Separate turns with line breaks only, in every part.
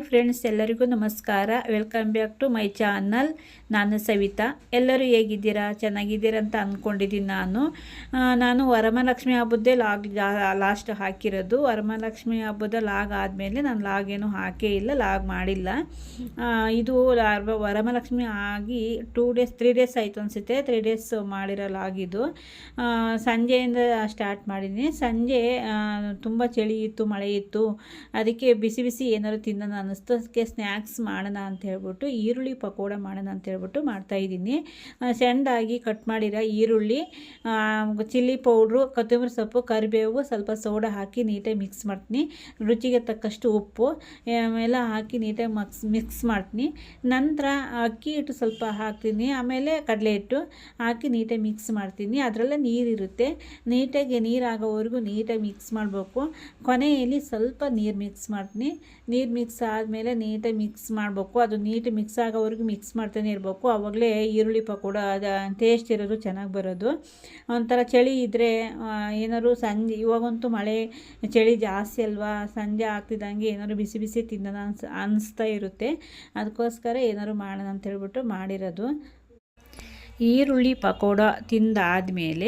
Friends, ಎಲ್ಲರಿಗೂ ನಮಸ್ಕಾರ. Welcome back to my channel. ನಾನು ಸವಿತಾ. ಎಲ್ಲರೂ ಹೇಗಿದ್ದೀರಾ? ಚೆನ್ನಾಗಿದ್ದೀರಾ ಅಂತ ಅಂದ್ಕೊಂಡಿದ್ದೀನಿ. ನಾನು ವರಮಹಾಲಕ್ಷ್ಮಿ ಹಬ್ಬದ್ದೇ ಲಾಸ್ಟ್ ಹಾಕಿರೋದು. ವರಮಹಾಲಕ್ಷ್ಮಿ ಹಬ್ಬದ ಲಾಗ್ ಆದಮೇಲೆ ನಾನು ಲಾಗ್ ಏನು ಹಾಕೇ ಇಲ್ಲ, ಲಾಗ್ ಮಾಡಿಲ್ಲ. ಇದು ವರಮಹಾಲಕ್ಷ್ಮಿ ಆಗಿ 3 ಡೇಸ್ ಆಯಿತು ಅನಿಸುತ್ತೆ. 3 ಡೇಸ್ ಮಾಡಿರೋ ಲಾಗ್ ಇದು. ಸಂಜೆಯಿಂದ ಸ್ಟಾರ್ಟ್ ಮಾಡಿದ್ದೀನಿ. ಸಂಜೆ ತುಂಬ ಚಳಿ ಇತ್ತು, ಮಳೆ ಇತ್ತು. ಅದಕ್ಕೆ ಬಿಸಿ ಬಿಸಿ ಏನಾದ್ರು ತಿನ್ನೋಣ ಅನ್ನಿಸ್ತು. ಅದಕ್ಕೆ ಸ್ನ್ಯಾಕ್ಸ್ ಮಾಡೋಣ ಅಂತ ಹೇಳ್ಬಿಟ್ಟು ಈರುಳ್ಳಿ ಪಕೋಡ ಮಾಡೋಣ ಅಂತ ಹೇಳ್ಬಿಟ್ಟು ಮಾಡ್ತಾಯಿದ್ದೀನಿ. ಸಣ್ಣದಾಗಿ ಕಟ್ ಮಾಡಿರೋ ಈರುಳ್ಳಿ, ಚಿಲ್ಲಿ ಪೌಡ್ರು, ಕೊತ್ತಂಬರಿ ಸೊಪ್ಪು, ಕರಿಬೇವು, ಸ್ವಲ್ಪ ಸೋಡಾ ಹಾಕಿ ನೀಟಾಗಿ ಮಿಕ್ಸ್ ಮಾಡ್ತೀನಿ. ರುಚಿಗೆ ತಕ್ಕಷ್ಟು ಉಪ್ಪು ಎಲ್ಲ ಹಾಕಿ ನೀಟಾಗಿ ಮಿಕ್ಸ್ ಮಾಡ್ತೀನಿ. ನಂತರ ಅಕ್ಕಿ ಹಿಟ್ಟು ಸ್ವಲ್ಪ ಹಾಕ್ತೀನಿ. ಆಮೇಲೆ ಕಡಲೆ ಹಿಟ್ಟು ಹಾಕಿ ನೀಟಾಗಿ ಮಿಕ್ಸ್ ಮಾಡ್ತೀನಿ. ಅದರಲ್ಲೇ ನೀರಿರುತ್ತೆ. ನೀಟಾಗಿ ನೀರಾಗೋವರೆಗೂ ನೀಟಾಗಿ ಮಿಕ್ಸ್ ಮಾಡಬೇಕು. ಕೊನೆಯಲ್ಲಿ ಸ್ವಲ್ಪ ನೀರು ಮಿಕ್ಸ್ ಮಾಡ್ತೀನಿ. ನೀರು ಮಿಕ್ಸ್ ಆದಮೇಲೆ ನೀಟಾಗಿ ಮಿಕ್ಸ್ ಮಾಡಬೇಕು. ಅದು ನೀಟಾಗಿ ಮಿಕ್ಸ್ ಆಗೋವರೆಗೂ ಮಿಕ್ಸ್ ಮಾಡ್ತಾನೆ ಇರಬೇಕು. ಆವಾಗಲೇ ಈರುಳ್ಳಿ ಪಕೋಡ ಟೇಸ್ಟ್ ಇರೋದು, ಚೆನ್ನಾಗಿ ಬರೋದು. ಒಂಥರ ಚಳಿ ಇದ್ದರೆ ಏನಾದ್ರು ಸಂಜೆ, ಇವಾಗಂತೂ ಮಳೆ ಚಳಿ ಜಾಸ್ತಿ ಅಲ್ವಾ, ಸಂಜೆ ಆಗ್ತಿದ್ದಂಗೆ ಏನಾದ್ರು ಬಿಸಿ ಬಿಸಿ ತಿನ್ನೋಣ ಅನಿಸ್ತಾ ಇರುತ್ತೆ. ಅದಕ್ಕೋಸ್ಕರ ಏನಾದ್ರು ಮಾಡೋಣ ಅಂತ ಹೇಳ್ಬಿಟ್ಟು ಮಾಡಿರೋದು. ಈರುಳ್ಳಿ ಪಕೋಡ ತಿಂದಾದಮೇಲೆ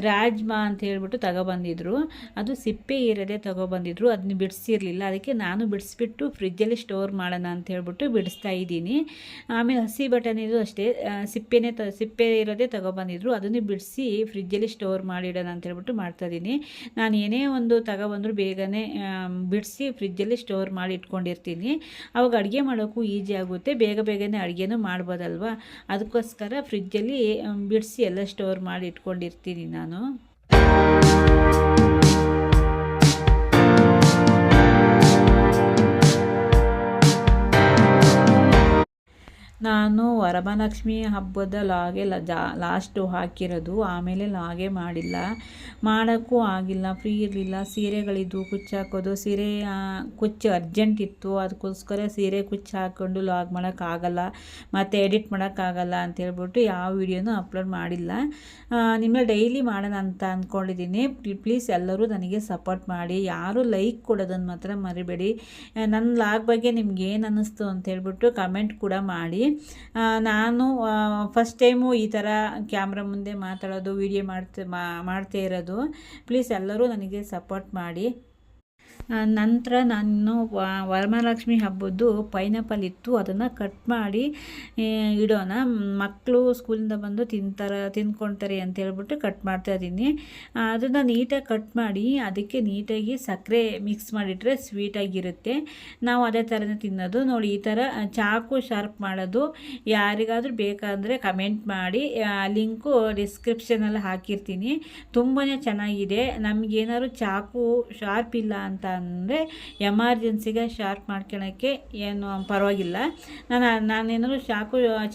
ರಾಜ್ಮಾ ಅಂತ ಹೇಳ್ಬಿಟ್ಟು ತಗೊಬಂದಿದ್ರು. ಅದು ಸಿಪ್ಪೆ ಇರೋದೇ ತಗೊಬಂದಿದ್ರು. ಅದನ್ನ ಬಿಡಿಸಿರಲಿಲ್ಲ. ಅದಕ್ಕೆ ನಾನು ಬಿಡಿಸ್ಬಿಟ್ಟು ಫ್ರಿಜ್ಜಲ್ಲಿ ಸ್ಟೋರ್ ಮಾಡೋಣ ಅಂತ ಹೇಳ್ಬಿಟ್ಟು ಬಿಡಿಸ್ತಾ ಇದ್ದೀನಿ. ಆಮೇಲೆ ಹಸಿ ಬಟಾಣಿದು ಅಷ್ಟೇ, ಸಿಪ್ಪೆ ಇರೋದೇ ತಗೊಬಂದಿದ್ರು. ಅದನ್ನು ಬಿಡಿಸಿ ಫ್ರಿಜ್ಜಲ್ಲಿ ಸ್ಟೋರ್ ಮಾಡಿಡೋಣ ಅಂತ ಹೇಳ್ಬಿಟ್ಟು ಮಾಡ್ತಾಯಿದ್ದೀನಿ. ನಾನು ಏನೇ ಒಂದು ತಗೊಬಂದರೂ ಬೇಗನೆ ಬಿಡಿಸಿ ಫ್ರಿಜ್ಜಲ್ಲಿ ಸ್ಟೋರ್ ಮಾಡಿ ಇಟ್ಕೊಂಡಿರ್ತೀನಿ. ಅವಾಗ ಅಡುಗೆ ಮಾಡೋಕ್ಕೂ ಈಸಿ ಆಗುತ್ತೆ, ಬೇಗನೆ ಅಡುಗೆನೂ ಮಾಡ್ಬೋದಲ್ವ. ಅದಕ್ಕೋಸ್ಕರ ಫ್ರಿಜ್ಜಲ್ಲಿ ಬಿಡಿಸಿ ಎಲ್ಲ ಸ್ಟೋರ್ ಮಾಡಿ ಇಟ್ಕೊಂಡಿರ್ತೀನಿ ನಾನು. ನಾನು ವರಮಹಾಲಕ್ಷ್ಮಿ ಹಬ್ಬದ ಲಾಗೆ ಲಾಸ್ಟು ಹಾಕಿರೋದು. ಆಮೇಲೆ ಲಾಗೇ ಮಾಡಿಲ್ಲ, ಮಾಡೋಕ್ಕೂ ಆಗಿಲ್ಲ, ಫ್ರೀ ಇರಲಿಲ್ಲ. ಸೀರೆಗಳಿದ್ದು ಕುಚ್ಚು ಹಾಕೋದು, ಸೀರೆ ಕುಚ್ಚು ಅರ್ಜೆಂಟ್ ಇತ್ತು. ಅದಕ್ಕೋಸ್ಕರ ಸೀರೆ ಕುಚ್ಚು ಹಾಕ್ಕೊಂಡು ಲಾಗ್ ಮಾಡೋಕ್ಕಾಗಲ್ಲ, ಮತ್ತು ಎಡಿಟ್ ಮಾಡೋಕ್ಕಾಗಲ್ಲ ಅಂತೇಳ್ಬಿಟ್ಟು ಯಾವ ವೀಡಿಯೋನೂ ಅಪ್ಲೋಡ್ ಮಾಡಿಲ್ಲ. ನಿಮ್ಮಲ್ಲಿ ಡೈಲಿ ಮಾಡೋಣ ಅಂತ ಅಂದ್ಕೊಂಡಿದ್ದೀನಿ. ಪ್ಲೀಸ್ ಎಲ್ಲರೂ ನನಗೆ ಸಪೋರ್ಟ್ ಮಾಡಿ. ಯಾರೂ ಲೈಕ್ ಕೊಡೋದನ್ನು ಮಾತ್ರ ಮರಿಬೇಡಿ. ನನ್ನ ಲಾಗ್ ಬಗ್ಗೆ ನಿಮ್ಗೆ ಏನು ಅನ್ನಿಸ್ತು ಅಂತೇಳ್ಬಿಟ್ಟು ಕಮೆಂಟ್ ಕೂಡ ಮಾಡಿ. ನಾನು ಫಸ್ಟ್ ಟೈಮು ಈ ಥರ ಕ್ಯಾಮ್ರಾ ಮುಂದೆ ಮಾತಾಡೋದು, ವಿಡಿಯೋ ಮಾಡ್ತಾ ಇರೋದು. ಪ್ಲೀಸ್ ಎಲ್ಲರೂ ನನಗೆ ಸಪೋರ್ಟ್ ಮಾಡಿ. ನಂತರ ನಾನು ವರಮಹಾಲಕ್ಷ್ಮಿ ಹಬ್ಬದ್ದು ಪೈನಾಪಲ್ ಇತ್ತು, ಅದನ್ನು ಕಟ್ ಮಾಡಿ ಇಡೋಣ, ಮಕ್ಕಳು ಸ್ಕೂಲಿಂದ ಬಂದು ತಿಂದ್ಕೊಳ್ತಾರೆ ಅಂತ ಹೇಳ್ಬಿಟ್ಟು ಕಟ್ ಮಾಡ್ತಾಯಿದ್ದೀನಿ. ಅದನ್ನು ನೀಟಾಗಿ ಕಟ್ ಮಾಡಿ ಅದಕ್ಕೆ ನೀಟಾಗಿ ಸಕ್ಕರೆ ಮಿಕ್ಸ್ ಮಾಡಿಟ್ರೆ ಸ್ವೀಟಾಗಿರುತ್ತೆ. ನಾವು ಅದೇ ಥರನೇ ತಿನ್ನೋದು. ನೋಡಿ, ಈ ಥರ ಚಾಕು ಶಾರ್ಪ್ ಮಾಡೋದು. ಯಾರಿಗಾದರೂ ಬೇಕಾದರೆ ಕಮೆಂಟ್ ಮಾಡಿ, ಲಿಂಕು ಡಿಸ್ಕ್ರಿಪ್ಷನಲ್ಲಿ ಹಾಕಿರ್ತೀನಿ. ತುಂಬಾ ಚೆನ್ನಾಗಿದೆ. ನಮಗೇನಾದ್ರು ಚಾಕು ಶಾರ್ಪ್ ಇಲ್ಲ ಅಂತ ಅಂದರೆ ಎಮರ್ಜೆನ್ಸಿಗೆ ಶಾರ್ಪ್ ಮಾಡ್ಕೊಳ್ಳೋಕ್ಕೆ ಏನು ಪರವಾಗಿಲ್ಲ. ನಾನೇನಾದ್ರು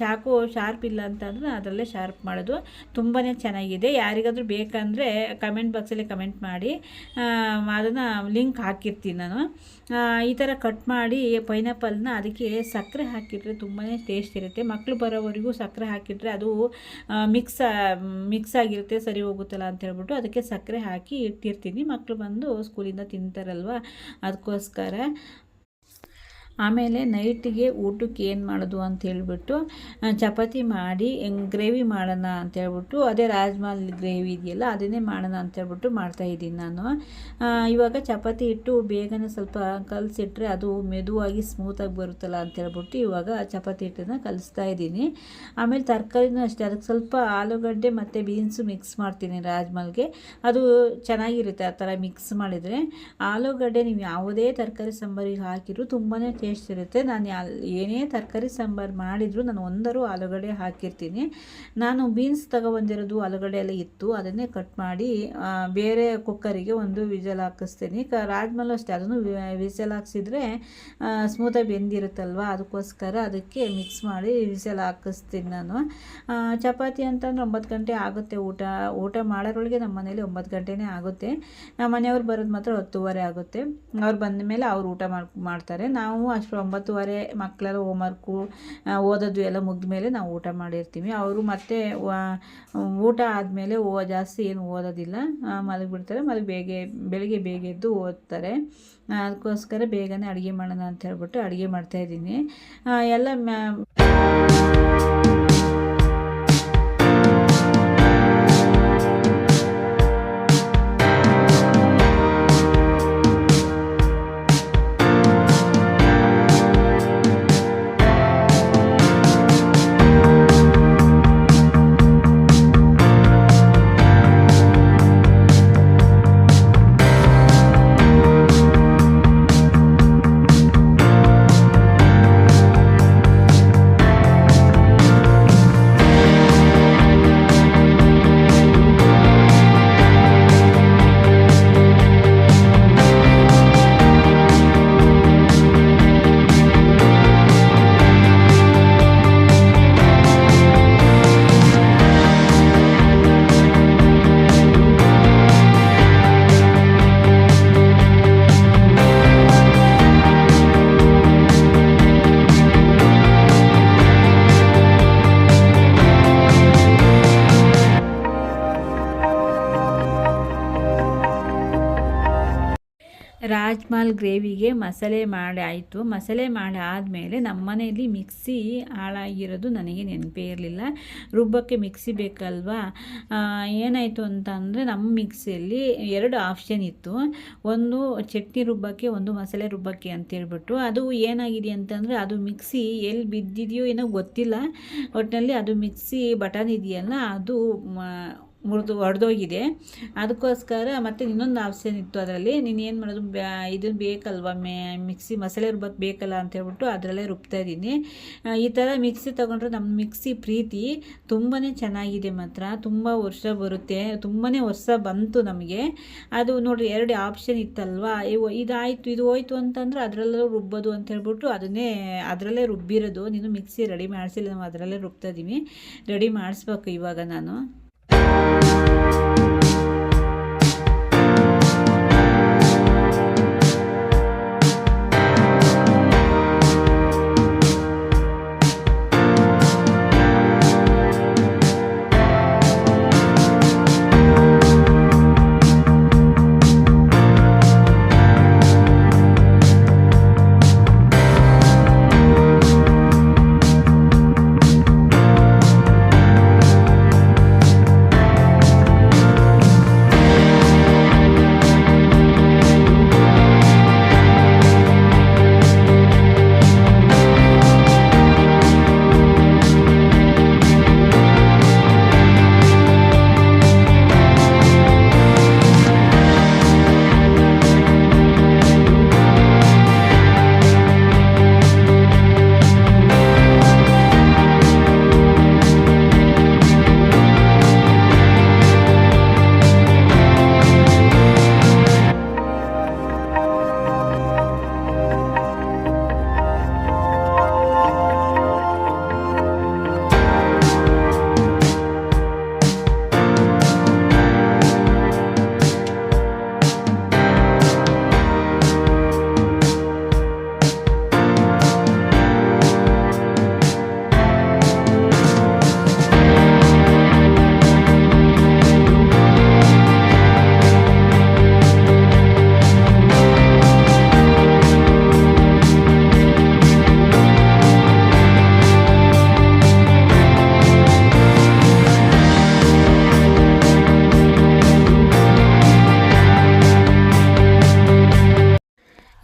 ಚಾಕು ಶಾರ್ಪ್ ಇಲ್ಲ ಅಂತಂದರೆ ಅದರಲ್ಲೇ ಶಾರ್ಪ್ ಮಾಡೋದು. ತುಂಬಾ ಚೆನ್ನಾಗಿದೆ. ಯಾರಿಗಾದರೂ ಬೇಕಂದರೆ ಕಮೆಂಟ್ ಬಾಕ್ಸಲ್ಲಿ ಕಮೆಂಟ್ ಮಾಡಿ, ಅದನ್ನು ಲಿಂಕ್ ಹಾಕಿರ್ತೀನಿ ನಾನು. ಈ ಥರ ಕಟ್ ಮಾಡಿ ಪೈನಾಪಲ್ನ ಅದಕ್ಕೆ ಸಕ್ಕರೆ ಹಾಕಿಟ್ರೆ ತುಂಬಾ ಟೇಸ್ಟ್ ಇರುತ್ತೆ. ಮಕ್ಕಳು ಬರೋವರೆಗೂ ಸಕ್ಕರೆ ಹಾಕಿಟ್ರೆ ಅದು ಮಿಕ್ಸ್ ಆಗಿರುತ್ತೆ, ಸರಿ ಹೋಗುತ್ತಲ್ಲ ಅಂತ ಹೇಳ್ಬಿಟ್ಟು ಅದಕ್ಕೆ ಸಕ್ಕರೆ ಹಾಕಿ ಇಟ್ಟಿರ್ತೀನಿ. ಮಕ್ಕಳು ಬಂದು ಸ್ಕೂಲಿಂದ ತಿಂತಾರಲ್ವ, ಅದಕ್ಕೋಸ್ಕರ. ಆಮೇಲೆ ನೈಟಿಗೆ ಊಟಕ್ಕೆ ಏನು ಮಾಡೋದು ಅಂತ ಹೇಳ್ಬಿಟ್ಟು ಚಪಾತಿ ಮಾಡಿ ಗ್ರೇವಿ ಮಾಡೋಣ ಅಂತೇಳ್ಬಿಟ್ಟು, ಅದೇ ರಾಜ್ಮಾ ಗ್ರೇವಿ ಇದೆಯಲ್ಲ ಅದನ್ನೇ ಮಾಡೋಣ ಅಂತೇಳ್ಬಿಟ್ಟು ಮಾಡ್ತಾಯಿದ್ದೀನಿ ನಾನು. ಇವಾಗ ಚಪಾತಿ ಹಿಟ್ಟು ಬೇಗನೆ ಸ್ವಲ್ಪ ಕಲಸಿಟ್ರೆ ಅದು ಮೆದುವಾಗಿ ಸ್ಮೂತಾಗಿ ಬರುತ್ತಲ್ಲ ಅಂತೇಳ್ಬಿಟ್ಟು ಇವಾಗ ಚಪಾತಿ ಹಿಟ್ಟನ್ನು ಕಲಿಸ್ತಾ ಇದ್ದೀನಿ. ಆಮೇಲೆ ತರಕಾರಿನೂ ಅಷ್ಟೇ, ಅದಕ್ಕೆ ಸ್ವಲ್ಪ ಆಲೂಗಡ್ಡೆ ಮತ್ತು ಬೀನ್ಸು ಮಿಕ್ಸ್ ಮಾಡ್ತೀನಿ ರಾಜ್ಮಾಲ್ಗೆ. ಅದು ಚೆನ್ನಾಗಿರುತ್ತೆ ಆ ಥರ ಮಿಕ್ಸ್ ಮಾಡಿದರೆ. ಆಲೂಗಡ್ಡೆ ನೀವು ಯಾವುದೇ ತರಕಾರಿ ಸಾಂಬಾರಿಗೆ ಹಾಕಿದ್ರು ತುಂಬಾ ಟೇಸ್ಟ್ ಇರುತ್ತೆ. ನಾನು ಏನೇ ತರಕಾರಿ ಸಾಂಬಾರು ಮಾಡಿದರೂ ನಾನು ಒಂದರೂ ಆಲೂಗಡ್ಡೆ ಹಾಕಿರ್ತೀನಿ. ನಾನು ಬೀನ್ಸ್ ತಗೊಬಂದಿರೋದು ಆಲೂಗಡ್ಡೆ ಎಲ್ಲ ಇತ್ತು, ಅದನ್ನೇ ಕಟ್ ಮಾಡಿ ಬೇರೆ ಕುಕ್ಕರಿಗೆ ಒಂದು ವಿಜಲ್ ಹಾಕಿಸ್ತೀನಿ. ರಾಜ್ಮಾಲು ಅಷ್ಟೇ, ಅದನ್ನು ವಿಜಲ್ ಹಾಕ್ಸಿದ್ರೆ ಸ್ಮೂತಾಗಿ ಬೆಂದಿರುತ್ತಲ್ವ, ಅದಕ್ಕೋಸ್ಕರ ಅದಕ್ಕೆ ಮಿಕ್ಸ್ ಮಾಡಿ ವಿಜಲ್ ಹಾಕಿಸ್ತೀನಿ ನಾನು. ಚಪಾತಿ ಅಂತಂದ್ರೆ 9 ಗಂಟೆ ಆಗುತ್ತೆ. ಊಟ ಮಾಡೋರೊಳಗೆ ನಮ್ಮ ಮನೇಲಿ 9 ಗಂಟೆನೇ ಆಗುತ್ತೆ. ನಮ್ಮ ಮನೆಯವ್ರು ಬರೋದು ಮಾತ್ರ 10:30 ಆಗುತ್ತೆ. ಅವ್ರು ಬಂದ ಮೇಲೆ ಅವ್ರು ಊಟ ಮಾಡ್ತಾರೆ. ನಾವು ಅಷ್ಟು 9:30 ಮಕ್ಕಳೆಲ್ಲ ಹೋಮ್ವರ್ಕು ಓದೋದು ಎಲ್ಲ ಮುಗಿದ ಮೇಲೆ ನಾವು ಊಟ ಮಾಡಿರ್ತೀವಿ. ಅವರು ಮತ್ತೆ ಊಟ ಆದಮೇಲೆ ಜಾಸ್ತಿ ಏನು ಓದೋದಿಲ್ಲ, ಮಲಗಿಬಿಡ್ತಾರೆ. ಬೆಳಿಗ್ಗೆ ಬೇಗ ಎದ್ದು ಓದ್ತಾರೆ. ಅದಕ್ಕೋಸ್ಕರ ಬೇಗನೆ ಅಡುಗೆ ಮಾಡೋಣ ಅಂತ ಹೇಳ್ಬಿಟ್ಟು ಅಡುಗೆ ಮಾಡ್ತಾಯಿದ್ದೀನಿ ಎಲ್ಲ ರಾಜ್ಮಾಲ್ ಗ್ರೇವಿಗೆ ಮಸಾಲೆ ಮಾಡಿ ಆಯಿತು. ಮಸಾಲೆ ಮಾಡಿ ಆದಮೇಲೆ ನಮ್ಮ ಮನೆಯಲ್ಲಿ ಮಿಕ್ಸಿ ಹಾಳಾಗಿರೋದು ನನಗೆ ನೆನಪೇ ಇರಲಿಲ್ಲ. ರುಬ್ಬಕ್ಕೆ ಮಿಕ್ಸಿ ಬೇಕಲ್ವಾ. ಏನಾಯಿತು ಅಂತ ಅಂದರೆ ನಮ್ಮ ಮಿಕ್ಸಿಯಲ್ಲಿ 2 ಆಪ್ಷನ್ ಇತ್ತು. ಒಂದು ಚಟ್ನಿ ರುಬ್ಬಕ್ಕೆ, ಒಂದು ಮಸಾಲೆ ರುಬ್ಬಕ್ಕೆ ಅಂತೇಳ್ಬಿಟ್ಟು. ಅದು ಏನಾಗಿದೆ ಅಂತಂದರೆ ಅದು ಮಿಕ್ಸಿ ಎಲ್ಲಿ ಬಿದ್ದಿದೆಯೋ ಏನೋ ಗೊತ್ತಿಲ್ಲ, ಒಟ್ಟಿನಲ್ಲಿ ಅದು ಮಿಕ್ಸಿ ಬಟನ್ ಇದೆಯಲ್ಲ ಅದು ಒಡೆದೋಗಿದೆ. ಅದಕ್ಕೋಸ್ಕರ ಮತ್ತು ಇನ್ನೊಂದು ಆಪ್ಷನ್ ಇತ್ತು ಅದರಲ್ಲಿ. ನೀನು ಏನು ಮಾಡೋದು, ಇದನ್ನು ಬೇಕಲ್ವ, ಮಿಕ್ಸಿ ಮಸಾಲೆ ರುಬ್ಬಕ್ಕೆ ಬೇಕಲ್ಲ ಅಂತ ಹೇಳ್ಬಿಟ್ಟು ಅದರಲ್ಲೇ ರುಬ್ತಾಯಿದ್ದೀನಿ. ಈ ಥರ ಮಿಕ್ಸಿ ತೊಗೊಂಡ್ರೆ ನಮ್ಮ ಮಿಕ್ಸಿ ಪ್ರೀತಿ ತುಂಬಾ ಚೆನ್ನಾಗಿದೆ. ಮಾತ್ರ ತುಂಬ ವರ್ಷ ಬರುತ್ತೆ, ತುಂಬಾ ವರ್ಷ ಬಂತು ನಮಗೆ. ಅದು ನೋಡಿರಿ 2 ಆಪ್ಷನ್ ಇತ್ತಲ್ವ, ಇದಾಯಿತು ಇದು ಹೋಯ್ತು ಅಂತಂದರೆ ಅದರಲ್ಲೂ ರುಬ್ಬೋದು ಅಂತ ಹೇಳ್ಬಿಟ್ಟು ಅದರಲ್ಲೇ ರುಬ್ಬಿರೋದು. ನೀನು ಮಿಕ್ಸಿ ರೆಡಿ ಮಾಡಿಸಿಲ್ಲ, ನಾವು ಅದರಲ್ಲೇ ರುಬ್ತಾಯಿದ್ದೀವಿ. ರೆಡಿ ಮಾಡಿಸ್ಬೇಕು ಇವಾಗ ನಾನು.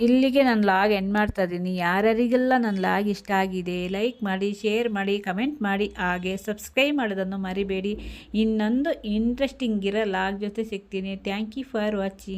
ಇಲ್ಲಿಗೆ ನಾನು ಲಾಗ್ ಎಂಡ್ ಮಾಡ್ತಾ ಇದ್ದೀನಿ. ಯಾರ್ಯಾರಿಗೆಲ್ಲ ನನ್ನ ಲಾಗ್ ಇಷ್ಟ ಆಗಿದೆ ಲೈಕ್ ಮಾಡಿ, ಶೇರ್ ಮಾಡಿ, ಕಮೆಂಟ್ ಮಾಡಿ, ಹಾಗೆ ಸಬ್ಸ್ಕ್ರೈಬ್ ಮಾಡೋದನ್ನು ಮರಿಬೇಡಿ. ಇನ್ನೊಂದು ಇಂಟ್ರೆಸ್ಟಿಂಗ್ ಇರೋ ಲಾಗ್ ಜೊತೆ ಸಿಗ್ತೀನಿ. Thank you for watching.